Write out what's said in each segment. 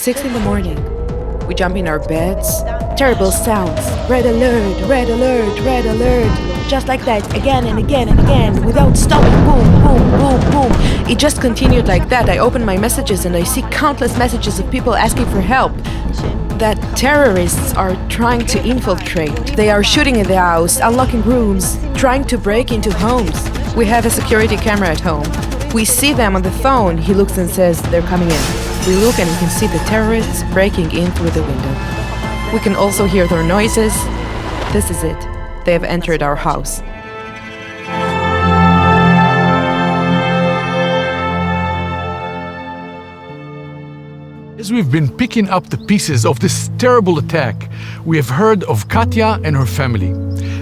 6 in the morning. We jump in our beds. Terrible sounds. Red alert, red alert, red alert. Just like that, again and again and again, without stopping. Boom, boom, boom, boom. It just continued like that. I open my messages and I see countless messages of people asking for help. That terrorists are trying to infiltrate. They are shooting at the house, unlocking rooms, trying to break into homes. We have a security camera at home. We see them on the phone. He looks and says, they're coming in. We look and we can see the terrorists breaking in through the window. We can also hear their noises. This is it. They have entered our house. As we've been picking up the pieces of this terrible attack, we have heard of Katya and her family.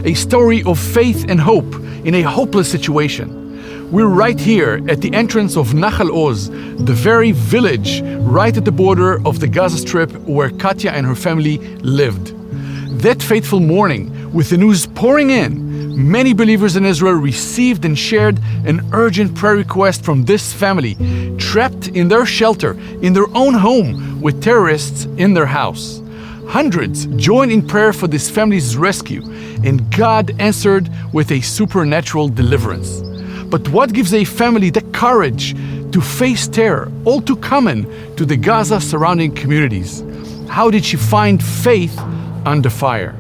A story of faith and hope in a hopeless situation. We're right here at the entrance of Nahal Oz, the very village right at the border of the Gaza Strip where Katya and her family lived. That fateful morning, with the news pouring in, many believers in Israel received and shared an urgent prayer request from this family, trapped in their shelter, in their own home, with terrorists in their house. Hundreds joined in prayer for this family's rescue, and God answered with a supernatural deliverance. But what gives a family the courage to face terror, all too common to the Gaza surrounding communities? How did she find faith under fire?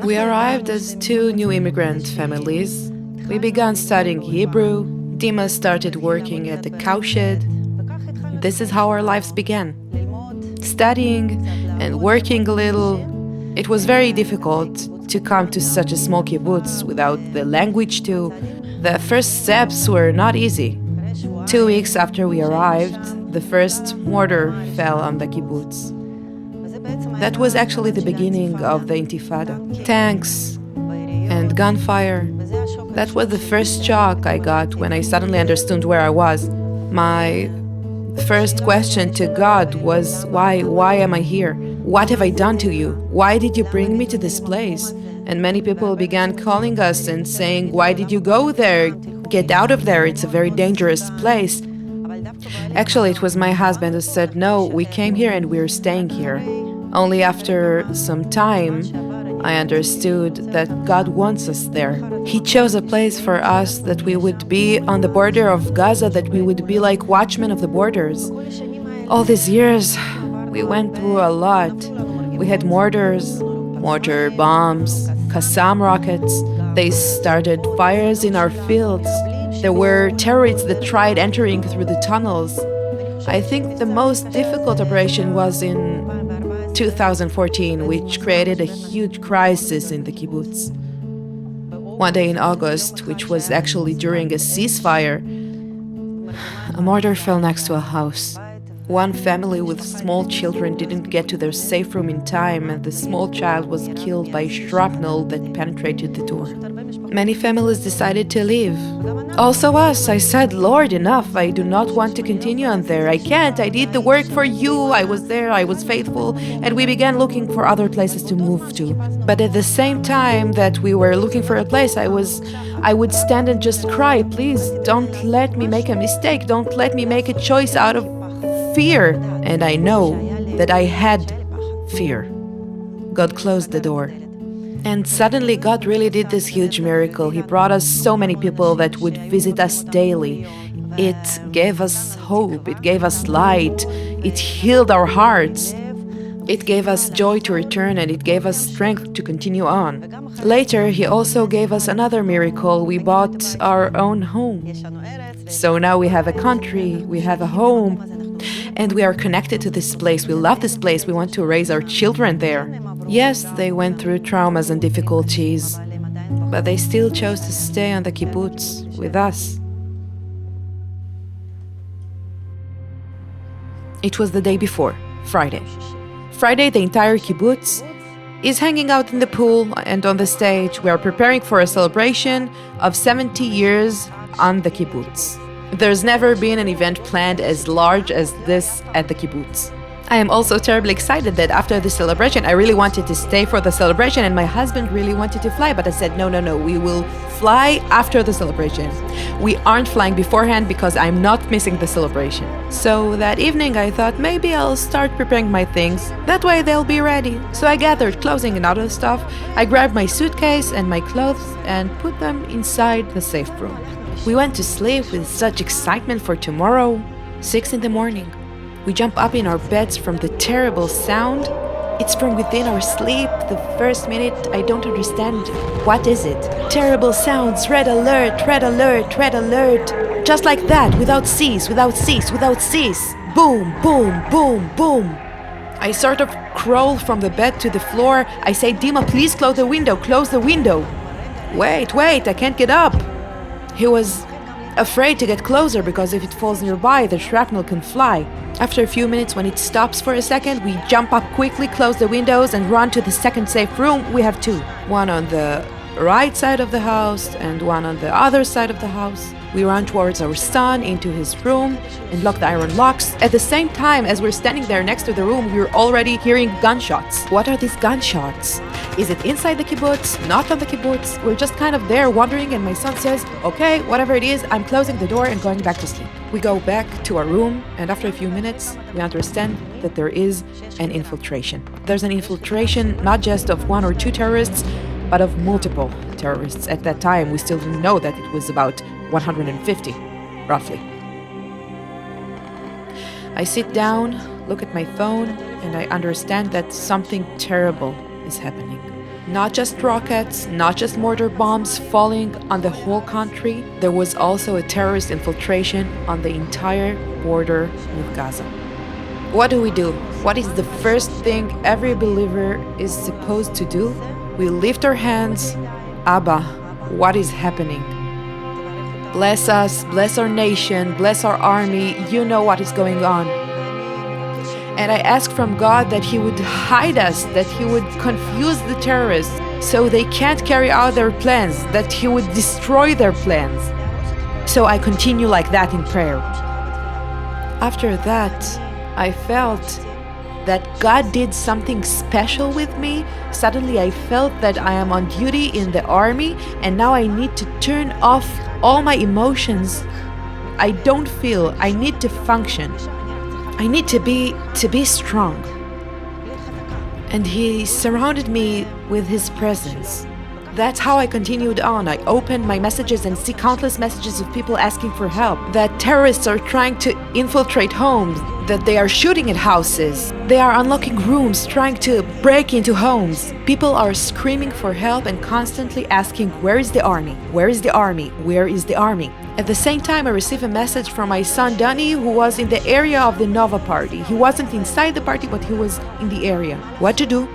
We arrived as two new immigrant families. We began studying Hebrew. Dima started working at the cowshed. This is how our lives began. Studying and working a little. It was very difficult to come to such a small kibbutz without the language too. The first steps were not easy. 2 weeks after we arrived, the first mortar fell on the kibbutz. That was actually the beginning of the Intifada. Tanks and gunfire. That was the first shock I got when I suddenly understood where I was. My first question to God was, why am I here? What have I done to you? Why did you bring me to this place? And many people began calling us and saying, why did you go there? Get out of there, it's a very dangerous place. Actually, it was my husband who said, no, we came here and we're staying here. Only after some time, I understood that God wants us there. He chose a place for us that we would be on the border of Gaza, that we would be like watchmen of the borders. All these years, we went through a lot. We had mortar bombs, Qassam rockets. They started fires in our fields. There were terrorists that tried entering through the tunnels. I think the most difficult operation was in 2014, which created a huge crisis in the kibbutz. One day in August, which was actually during a ceasefire, a mortar fell next to a house. One family with small children didn't get to their safe room in time, and the small child was killed by shrapnel that penetrated the door. Many families decided to leave. Also us. I said, Lord, enough. I do not want to continue on there. I can't. I did the work for you. I was there. I was faithful. And we began looking for other places to move to. But at the same time that we were looking for a place, I would stand and just cry, please, don't let me make a mistake. Don't let me make a choice out of fear. And I know that I had fear. God closed the door. And suddenly God really did this huge miracle. He brought us so many people that would visit us daily. It gave us hope. It gave us light. It healed our hearts. It gave us joy to return, and it gave us strength to continue on. Later, He also gave us another miracle. We bought our own home. So now we have a country, we have a home, and we are connected to this place. We love this place. We want to raise our children there. Yes, they went through traumas and difficulties, but they still chose to stay on the kibbutz with us. It was the day before, Friday. Friday, the entire kibbutz is hanging out in the pool and on the stage. We are preparing for a celebration of 70 years on the kibbutz. There's never been an event planned as large as this at the kibbutz. I am also terribly excited that after the celebration, I really wanted to stay for the celebration, and my husband really wanted to fly, but I said, no, we will fly after the celebration. We aren't flying beforehand because I'm not missing the celebration. So that evening, I thought maybe I'll start preparing my things. That way they'll be ready. So I gathered clothing and other stuff. I grabbed my suitcase and my clothes and put them inside the safe room. We went to sleep with such excitement for tomorrow. 6 in the morning. We jump up in our beds from the terrible sound. It's from within our sleep. The first minute, I don't understand. What is it? Terrible sounds. Red alert, red alert, red alert. Just like that, without cease, without cease, without cease. Boom, boom, boom, boom. I sort of crawl from the bed to the floor. I say, Dima, please close the window, close the window. Wait, I can't get up. He was afraid to get closer because if it falls nearby, the shrapnel can fly. After a few minutes, when it stops for a second, we jump up quickly, close the windows, and run to the second safe room. We have two. One on the right side of the house and one on the other side of the house. We run towards our son into his room and lock the iron locks. At the same time, as we're standing there next to the room, we're already hearing gunshots. What are these gunshots? Is it inside the kibbutz? Not on the kibbutz? We're just kind of there wondering, and my son says, okay, whatever it is, I'm closing the door and going back to sleep. We go back to our room, and after a few minutes, we understand that there is an infiltration. There's an infiltration not just of one or two terrorists, but of multiple terrorists. At that time, we still didn't know that it was about 150, roughly. I sit down, look at my phone, and I understand that something terrible is happening. Not just rockets, not just mortar bombs falling on the whole country, there was also a terrorist infiltration on the entire border with Gaza. What do we do? What is the first thing every believer is supposed to do? We lift our hands. Abba, what is happening? Bless us, bless our nation, bless our army. You know what is going on. And I ask from God that He would hide us, that He would confuse the terrorists so they can't carry out their plans, that He would destroy their plans. So I continue like that in prayer. After that, I felt that God did something special with me. Suddenly I felt that I am on duty in the army, and now I need to turn off all my emotions. I don't feel, I need to function. I need to be strong. And He surrounded me with His presence. That's how I continued on. I opened my messages and see countless messages of people asking for help, that terrorists are trying to infiltrate homes, that they are shooting at houses, they are unlocking rooms, trying to break into homes. People are screaming for help and constantly asking, where is the army? Where is the army? Where is the army? At the same time, I received a message from my son Danny, who was in the area of the Nova party. He wasn't inside the party, but he was in the area. What to do?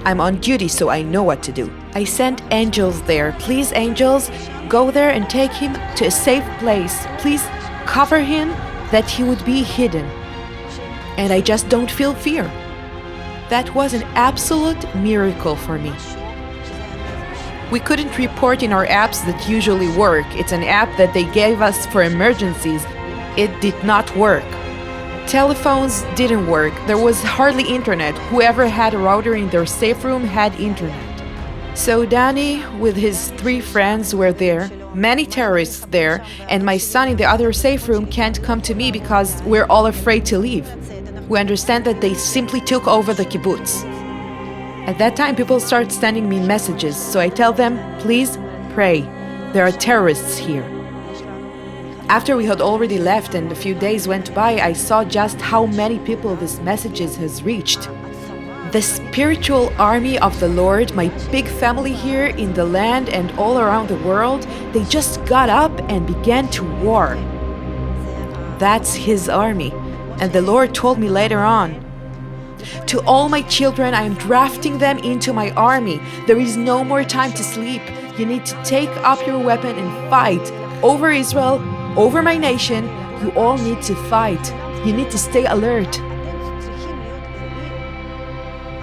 I'm on duty, so I know what to do. I sent angels there. Please, angels, go there and take him to a safe place. Please cover him that he would be hidden. And I just don't feel fear. That was an absolute miracle for me. We couldn't report in our apps that usually work. It's an app that they gave us for emergencies. It did not work. Telephones didn't work. There was hardly internet. Whoever had a router in their safe room had internet. So Danny, with his 3 friends, were there, many terrorists there, and my son in the other safe room can't come to me because we're all afraid to leave. We understand that they simply took over the kibbutz. At that time, people start sending me messages, so I tell them, please pray. There are terrorists here. After we had already left and a few days went by, I saw just how many people this messages has reached. The spiritual army of the Lord, my big family here in the land and all around the world, they just got up and began to war. That's His army. And the Lord told me later on, to all my children, I am drafting them into my army. There is no more time to sleep. You need to take up your weapon and fight over Israel, over my nation. You all need to fight. You need to stay alert.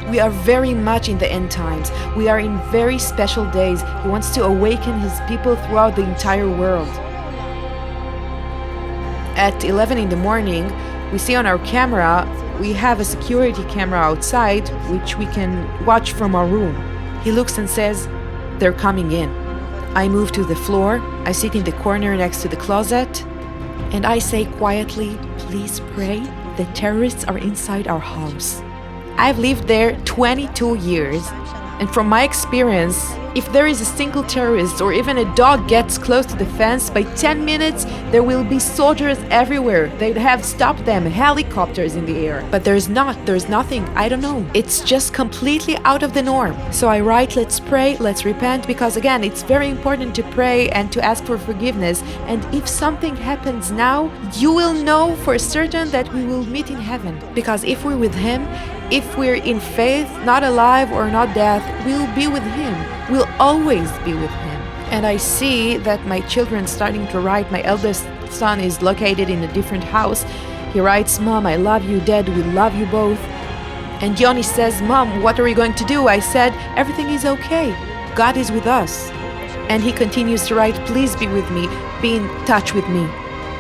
We are very much in the end times. We are in very special days. He wants to awaken His people throughout the entire world. At 11 in the morning, we see on our camera We have a security camera outside, which we can watch from our room. He looks and says, "They're coming in." I move to the floor, I sit in the corner next to the closet, and I say quietly, "Please pray, the terrorists are inside our house." I've lived there 22 years, and from my experience, if there is a single terrorist or even a dog gets close to the fence, by 10 minutes there will be soldiers everywhere. They'd have stopped them, helicopters in the air. But there's nothing, I don't know. It's just completely out of the norm. So I write, let's pray, let's repent, because again, it's very important to pray and to ask for forgiveness. And if something happens now, you will know for certain that we will meet in heaven. Because if we're with Him, if we're in faith, not alive or not death, we'll be with Him. We'll always be with Him. And I see that my children starting to write. My eldest son is located in a different house. He writes, "Mom, I love you. Dad, we love you both." And Yoni says, "Mom, what are we going to do?" I said, "Everything is okay. God is with us." And he continues to write, "Please be with me. Be in touch with me."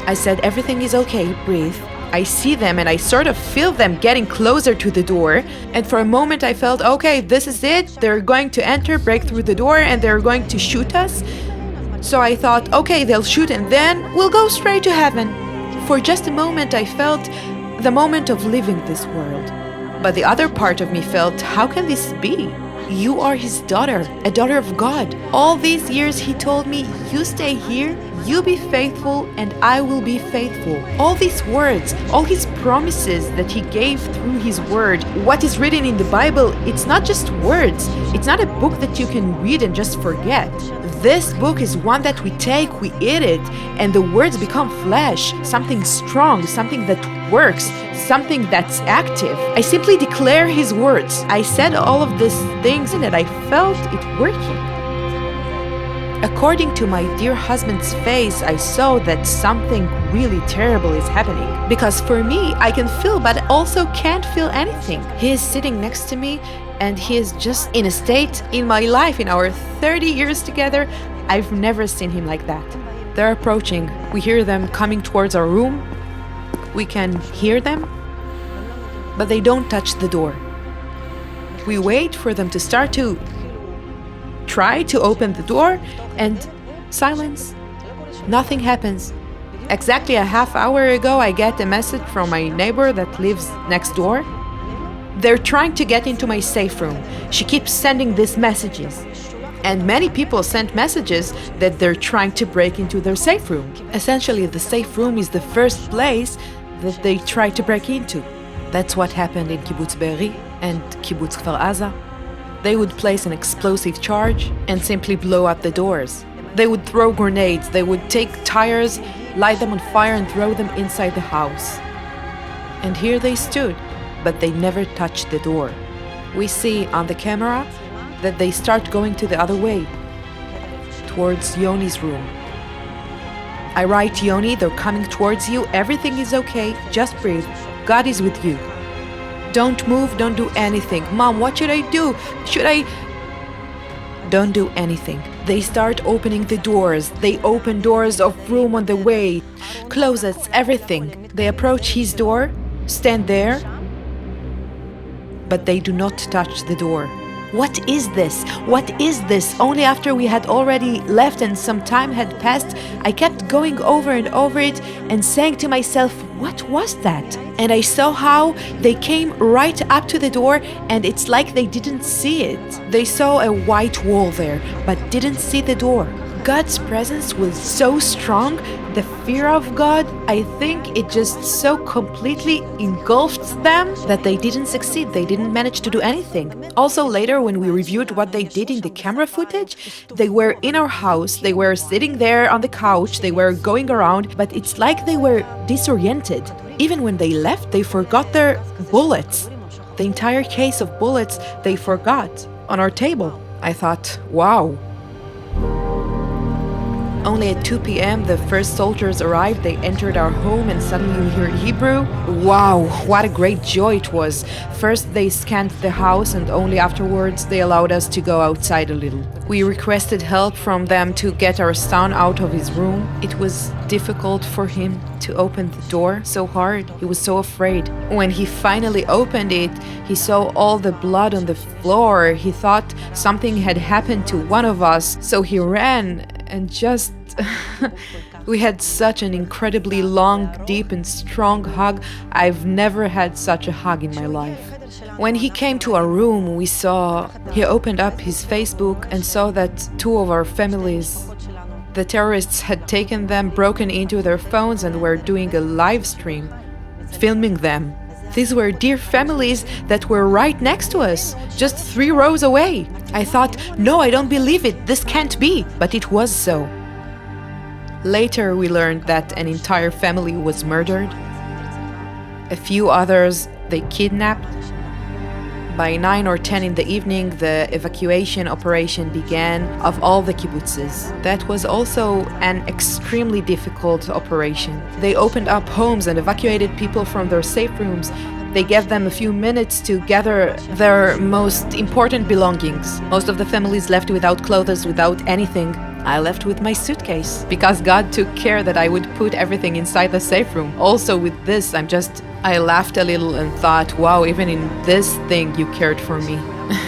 I said, "Everything is okay. Breathe." I see them and I sort of feel them getting closer to the door. And for a moment I felt, okay, this is it. They're going to enter, break through the door, and they're going to shoot us. So I thought, okay, they'll shoot and then we'll go straight to heaven. For just a moment I felt the moment of leaving this world. But the other part of me felt, how can this be? You are His daughter, a daughter of God. All these years He told me, you stay here, you be faithful, and I will be faithful. All these words, all His promises that He gave through His word, what is written in the Bible, it's not just words. It's not a book that you can read and just forget. This book is one that we take, we eat it, and the words become flesh, something strong, something that works, something that's active. I simply declare His words. I said all of these things and I felt it working. According to my dear husband's face, I saw that something really terrible is happening. Because for me, I can feel, but also can't feel anything. He is sitting next to me, and he is just in a state in my life, in our 30 years together, I've never seen him like that. They're approaching. We hear them coming towards our room. We can hear them, but they don't touch the door. We wait for them to start to try to open the door, and silence. Nothing happens. Exactly a half hour ago, I get a message from my neighbor that lives next door. They're trying to get into my safe room. She keeps sending these messages. And many people sent messages that they're trying to break into their safe room. Essentially, the safe room is the first place that they try to break into. That's what happened in Kibbutz Be'eri and Kibbutz Kfar Aza. They would place an explosive charge and simply blow up the doors. They would throw grenades, they would take tires, light them on fire and throw them inside the house. And here they stood, but they never touched the door. We see on the camera that they start going to the other way, towards Yoni's room. I write, Yoni, they're coming towards you, everything is okay, just breathe, God is with you. Don't move, don't do anything. Mom, what should I do? Don't do anything. They start opening the doors. They open doors of room on the way, closets, everything. They approach his door, stand there, but they do not touch the door. What is this? What is this? Only after we had already left and some time had passed, I kept going over and over it and saying to myself, what was that? And I saw how they came right up to the door, and it's like they didn't see it. They saw a white wall there, but didn't see the door. God's presence was so strong, the fear of God, I think it just so completely engulfed them that they didn't succeed. They didn't manage to do anything. Also later, when we reviewed what they did in the camera footage, they were in our house, they were sitting there on the couch, they were going around, but it's like they were disoriented. Even when they left, they forgot their bullets. The entire case of bullets they forgot on our table. I thought, wow. Only at 2 p.m., the first soldiers arrived. They entered our home, and suddenly we heard Hebrew. Wow, what a great joy it was. First, they scanned the house, and only afterwards they allowed us to go outside a little. We requested help from them to get our son out of his room. It was difficult for him to open the door, so hard. He was so afraid. When he finally opened it, he saw all the blood on the floor. He thought something had happened to one of us, so he ran and just... We had such an incredibly long, deep and strong hug. I've never had such a hug in my life. When he came to our room, he opened up his Facebook and saw that two of our families, the terrorists had taken them, broken into their phones and were doing a live stream, filming them. These were dear families that were right next to us, just 3 rows away. I thought, no, I don't believe it, this can't be, but it was so. Later, we learned that an entire family was murdered. A few others they kidnapped. By 9 or 10 in the evening, the evacuation operation began of all the kibbutzes. That was also an extremely difficult operation. They opened up homes and evacuated people from their safe rooms. They gave them a few minutes to gather their most important belongings. Most of the families left without clothes, without anything. I left with my suitcase because God took care that I would put everything inside the safe room. Also with this, I laughed a little and thought, wow, even in this thing you cared for me.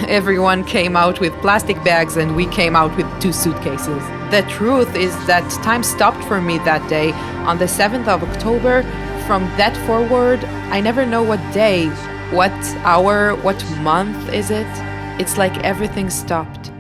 Everyone came out with plastic bags and we came out with 2 suitcases. The truth is that time stopped for me that day. On the 7th of October, from that forward, I never know what day, what hour, what month is it. It's like everything stopped.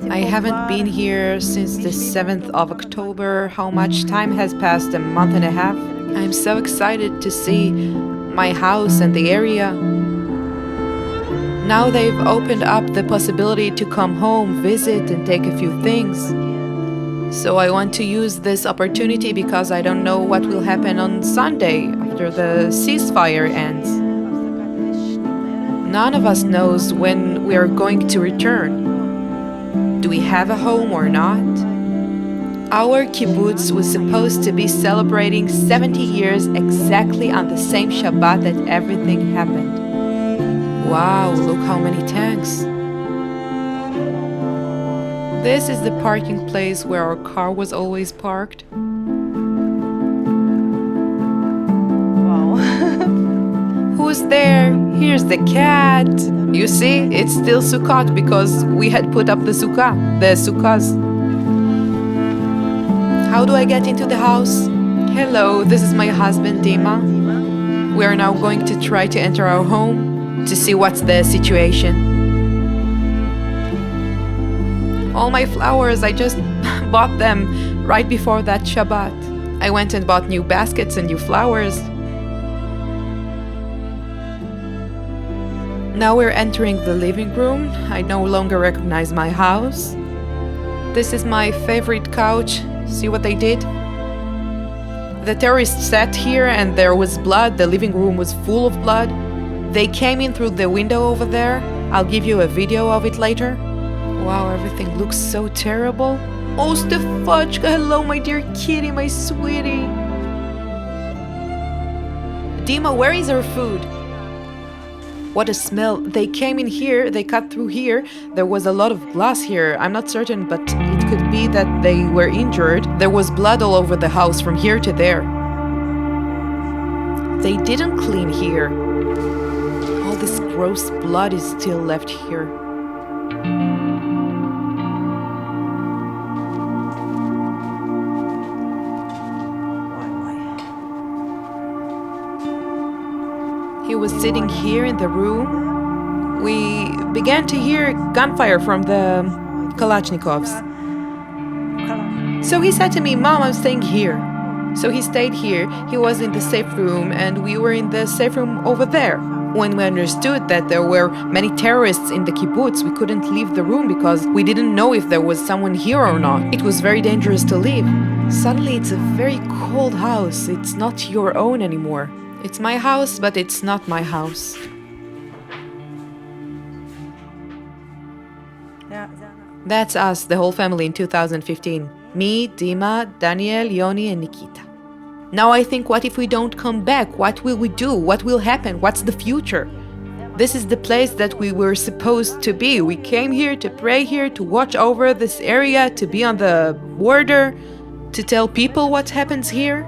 I haven't been here since the 7th of October. How much time has passed? A month and a half? I'm so excited to see my house and the area. Now they've opened up the possibility to come home, visit, and take a few things. So I want to use this opportunity because I don't know what will happen on Sunday after the ceasefire ends. None of us knows when we are going to return. Do we have a home or not? Our kibbutz was supposed to be celebrating 70 years exactly on the same Shabbat that everything happened. Wow, look how many tanks. This is the parking place where our car was always parked. Wow. Who's there? Here's the cat. You see, it's still Sukkot because we had put up the sukkahs. How do I get into the house? Hello, this is my husband, Dima. We are now going to try to enter our home to see what's the situation. All my flowers, I just bought them right before that Shabbat. I went and bought new baskets and new flowers. Now we're entering the living room. I no longer recognize my house. This is my favorite couch. See what they did? The terrorists sat here and there was blood. The living room was full of blood. They came in through the window over there. I'll give you a video of it later. Wow, everything looks so terrible. Oh, Stefachka, hello, my dear kitty, my sweetie. Dima, where is our food? What a smell. They came in here, they cut through here. There was a lot of glass here. I'm not certain, but it could be that they were injured. There was blood all over the house from here to there. They didn't clean here. All this gross blood is still left here. He was sitting here in the room. We began to hear gunfire from the Kalashnikovs. So he said to me, Mom, I'm staying here. So he stayed here. He was in the safe room and we were in the safe room over there. When we understood that there were many terrorists in the kibbutz, we couldn't leave the room because we didn't know if there was someone here or not. It was very dangerous to leave. Suddenly, it's a very cold house. It's not your own anymore. It's my house, but it's not my house. That's us, the whole family in 2015. Me, Dima, Daniel, Yoni, and Nikita. Now I think, what if we don't come back? What will we do? What will happen? What's the future? This is the place that we were supposed to be. We came here to pray here, to watch over this area, to be on the border, to tell people what happens here,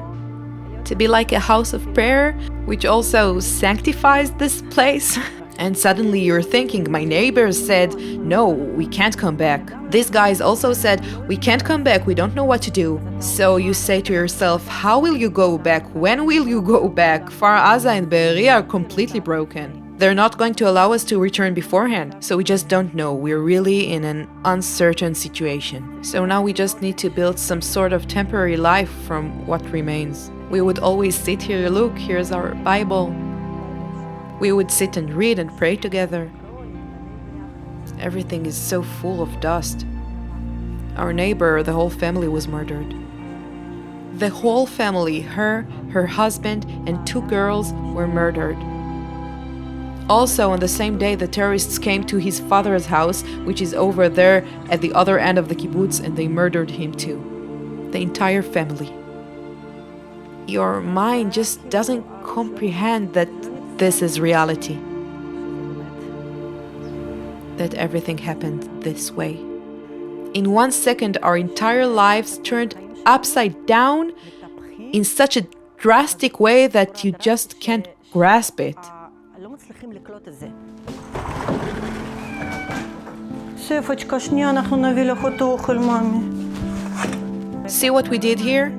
to be like a house of prayer, which also sanctifies this place. And suddenly you're thinking, my neighbors said, no, we can't come back. These guys also said, we can't come back, we don't know what to do. So you say to yourself, how will you go back? When will you go back? Far Aza and Be'eri are completely broken. They're not going to allow us to return beforehand. So we just don't know. We're really in an uncertain situation. So now we just need to build some sort of temporary life from what remains. We would always sit here, look, here's our Bible. We would sit and read and pray together. Everything is so full of dust. Our neighbor, the whole family was murdered. The whole family, her husband, and 2 girls were murdered. Also, on the same day, the terrorists came to his father's house, which is over there at the other end of the kibbutz, and they murdered him too. The entire family. Your mind just doesn't comprehend that this is reality. That everything happened this way. In 1 second, our entire lives turned upside down in such a drastic way that you just can't grasp it. See what we did here?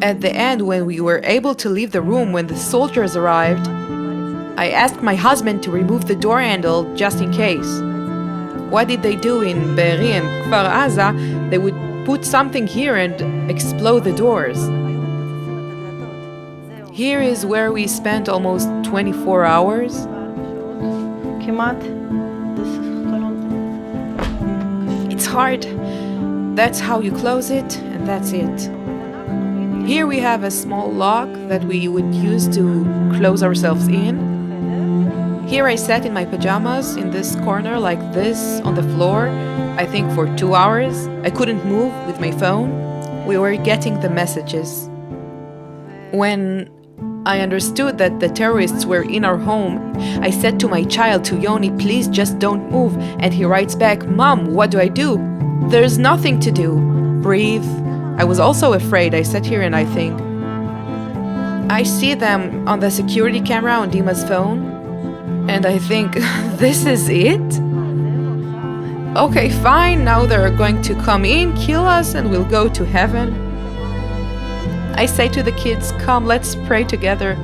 At the end, when we were able to leave the room when the soldiers arrived, I asked my husband to remove the door handle just in case. What did they do in Be'eri and Kfar Aza? They would put something here and explode the doors. Here is where we spent almost 24 hours. It's hard. That's how you close it, and that's it. Here we have a small lock that we would use to close ourselves in. Here I sat in my pajamas in this corner like this on the floor, I think for 2 hours. I couldn't move with my phone. We were getting the messages. When I understood that the terrorists were in our home, I said to my child, to Yoni, please just don't move. And he writes back, Mom, what do I do? There's nothing to do. Breathe. I was also afraid. I sat here and I think. I see them on the security camera on Dima's phone. And I think, this is it? Okay, fine, now they're going to come in, kill us, and we'll go to heaven. I say to the kids, come, let's pray together.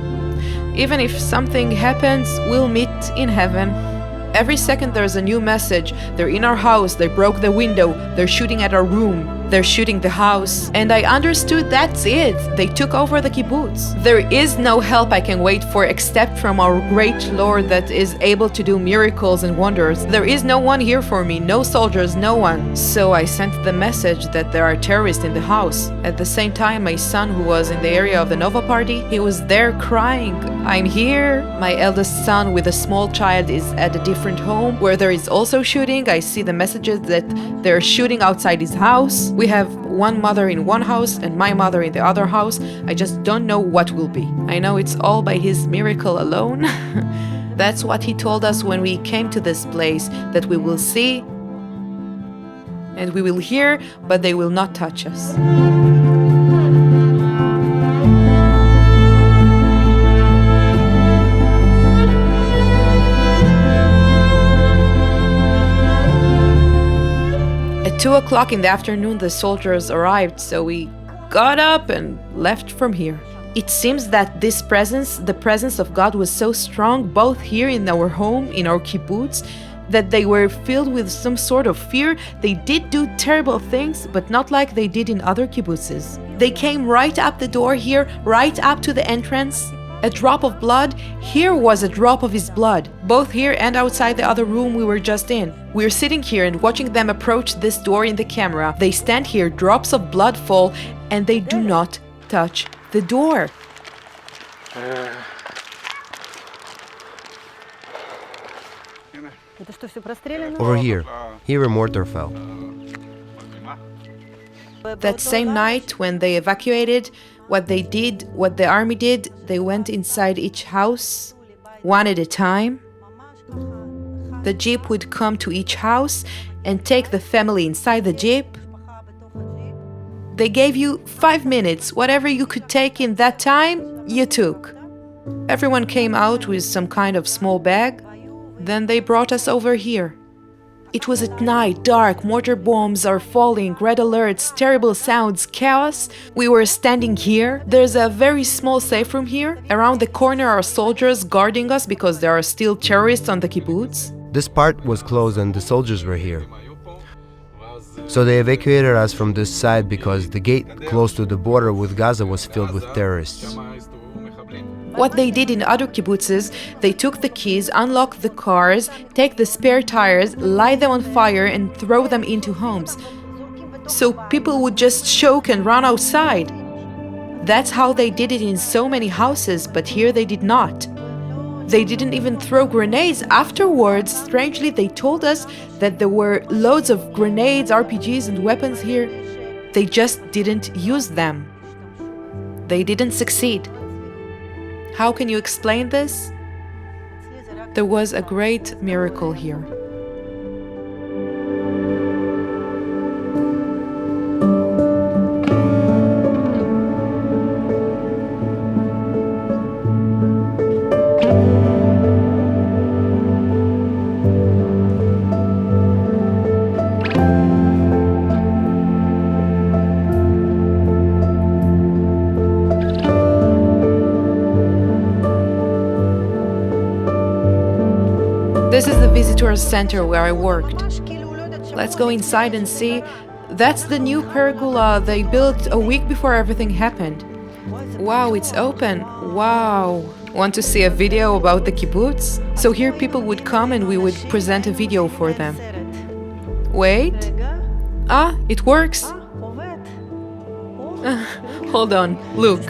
Even if something happens, we'll meet in heaven. Every second there's a new message. They're in our house, they broke the window, they're shooting at our room, they're shooting the house. And I understood that's it. They took over the kibbutz. There is no help I can wait for except from our great Lord that is able to do miracles and wonders. There is no one here for me, no soldiers, no one. So I sent the message that there are terrorists in the house. At the same time, my son, who was in the area of the Nova party, he was there crying, I'm here. My eldest son with a small child is at a different home where there is also shooting. I see the messages that they're shooting outside his house. We have one mother in one house and my mother in the other house. I just don't know what will be. I know it's all by his miracle alone. That's what he told us when we came to this place, that we will see and we will hear, but they will not touch us. At 2 o'clock in the afternoon, the soldiers arrived, so we got up and left from here. It seems that this presence, the presence of God, was so strong, both here in our home, in our kibbutz, that they were filled with some sort of fear. They did do terrible things, but not like they did in other kibbutzes. They came right up the door here, right up to the entrance, A drop of blood? Here was a drop of his blood, both here and outside the other room we were just in. We're sitting here and watching them approach this door in the camera. They stand here, drops of blood fall, and they do not touch the door. Это что, все простреляно? Over here a mortar fell. That same night, when they evacuated, what the army did, they went inside each house, one at a time. The jeep would come to each house and take the family inside the jeep. They gave you 5 minutes. Whatever you could take in that time, you took. Everyone came out with some kind of small bag. Then they brought us over here. It was at night, dark, mortar bombs are falling, red alerts, terrible sounds, chaos. We were standing here. There's a very small safe room here. Around the corner are soldiers guarding us because there are still terrorists on the kibbutz. This part was closed and the soldiers were here. So they evacuated us from this side because the gate close to the border with Gaza was filled with terrorists. What they did in other kibbutzes, they took the keys, unlocked the cars, take the spare tires, light them on fire and throw them into homes. So people would just choke and run outside. That's how they did it in so many houses, but here they did not. They didn't even throw grenades. Afterwards, strangely, they told us that there were loads of grenades, RPGs and weapons here. They just didn't use them. They didn't succeed. How can you explain this? There was a great miracle here. This is the visitors center where I worked. Let's go inside and see. That's the new pergola they built a week before everything happened. Wow, it's open. Wow. Want to see a video about the kibbutz? So here people would come and we would present a video for them. Wait. Ah, it works. Hold on, look.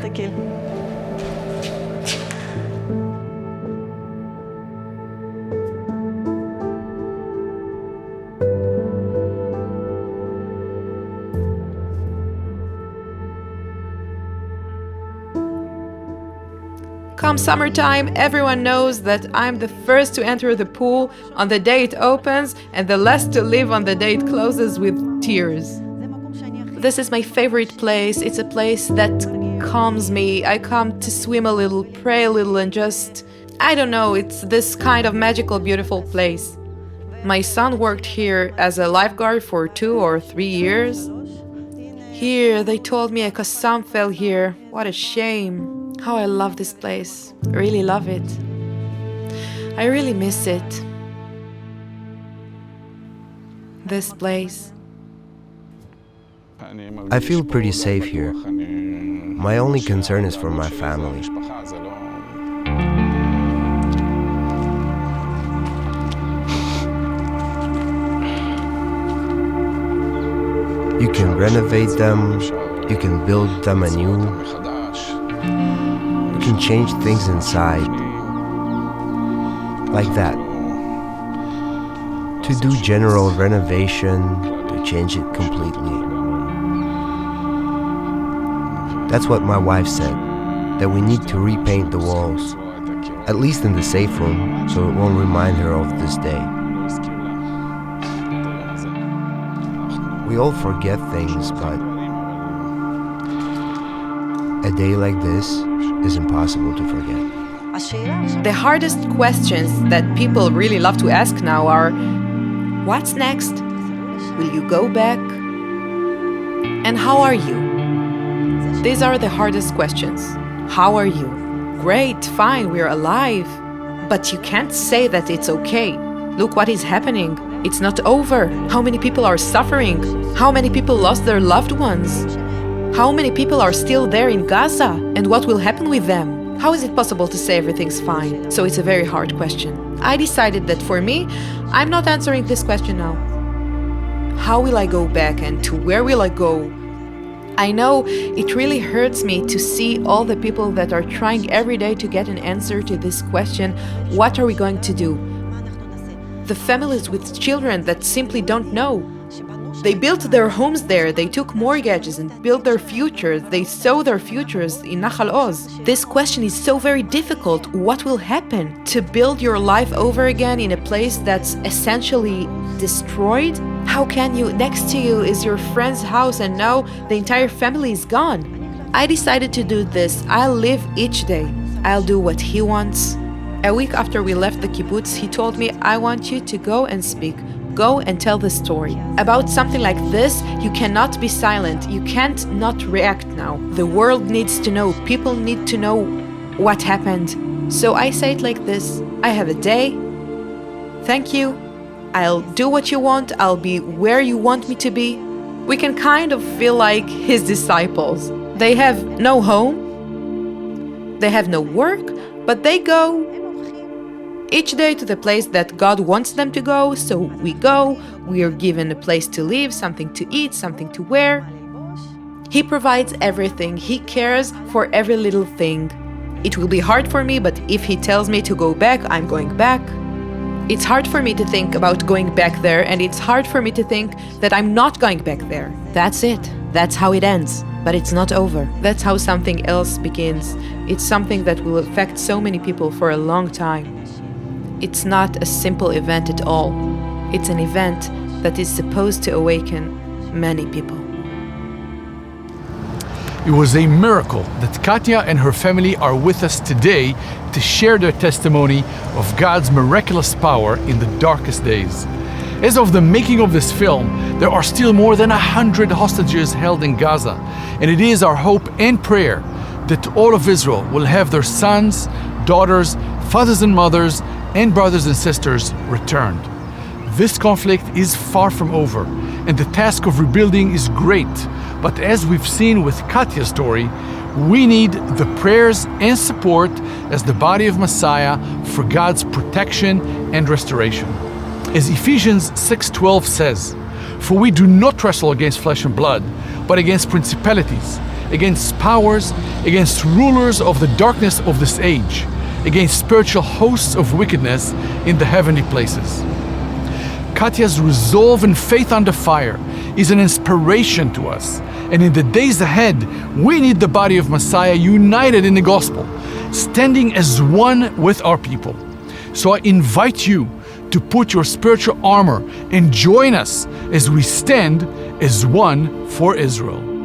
Come summertime, everyone knows that I'm the first to enter the pool on the day it opens and the last to leave on the day it closes with tears. This is my favorite place. It's a place that calms me. I come to swim a little, pray a little, and just, I don't know, it's this kind of magical, beautiful place. My son worked here as a lifeguard for 2 or 3 years. Here, they told me a Qassam fell here. What a shame. How I love this place. I really love it. I really miss it. This place. I feel pretty safe here. My only concern is for my family. You can renovate them, you can build them anew, you can change things inside, like that. To do general renovation, to change it completely. That's what my wife said, that we need to repaint the walls, at least in the safe room, so it won't remind her of this day. We all forget things, but a day like this is impossible to forget. The hardest questions that people really love to ask now are, what's next? Will you go back? And how are you? These are the hardest questions. How are you? Great, fine, we're alive. But you can't say that it's okay. Look what is happening. It's not over. How many people are suffering? How many people lost their loved ones? How many people are still there in Gaza? And what will happen with them? How is it possible to say everything's fine? So it's a very hard question. I decided that for me, I'm not answering this question now. How will I go back and to where will I go? I know it really hurts me to see all the people that are trying every day to get an answer to this question, what are we going to do? The families with children that simply don't know. They built their homes there, they took mortgages and built their futures, they sow their futures in Nahal Oz. This question is so very difficult. What will happen? To build your life over again in a place that's essentially destroyed? How can you? Next to you is your friend's house and now the entire family is gone. I decided to do this. I'll live each day. I'll do what he wants. A week after we left the kibbutz, he told me, I want you to go and speak. Go and tell the story. About something like this, you cannot be silent. You can't not react now. The world needs to know. People need to know what happened. So I say it like this. I have a day. Thank you. I'll do what you want. I'll be where you want me to be. We can kind of feel like his disciples. They have no home. They have no work, but they go each day to the place that God wants them to go, so we go, we are given a place to live, something to eat, something to wear. He provides everything, He cares for every little thing. It will be hard for me, but if He tells me to go back, I'm going back. It's hard for me to think about going back there, and it's hard for me to think that I'm not going back there. That's it. That's how it ends. But it's not over. That's how something else begins. It's something that will affect so many people for a long time. It's not a simple event at all. It's an event that is supposed to awaken many people. It was a miracle that Katya and her family are with us today to share their testimony of God's miraculous power in the darkest days. As of the making of this film, there are still more than 100 hostages held in Gaza, and it is our hope and prayer that all of Israel will have their sons, daughters, fathers and mothers, and brothers and sisters returned. This conflict is far from over, and the task of rebuilding is great. But as we've seen with Katya's story, we need the prayers and support as the body of Messiah for God's protection and restoration. As Ephesians 6:12 says, "For we do not wrestle against flesh and blood, but against principalities, against powers, against rulers of the darkness of this age, against spiritual hosts of wickedness in the heavenly places." Katya's resolve and faith under fire is an inspiration to us. And in the days ahead, we need the body of Messiah united in the gospel, standing as one with our people. So I invite you to put your spiritual armor and join us as we stand as one for Israel.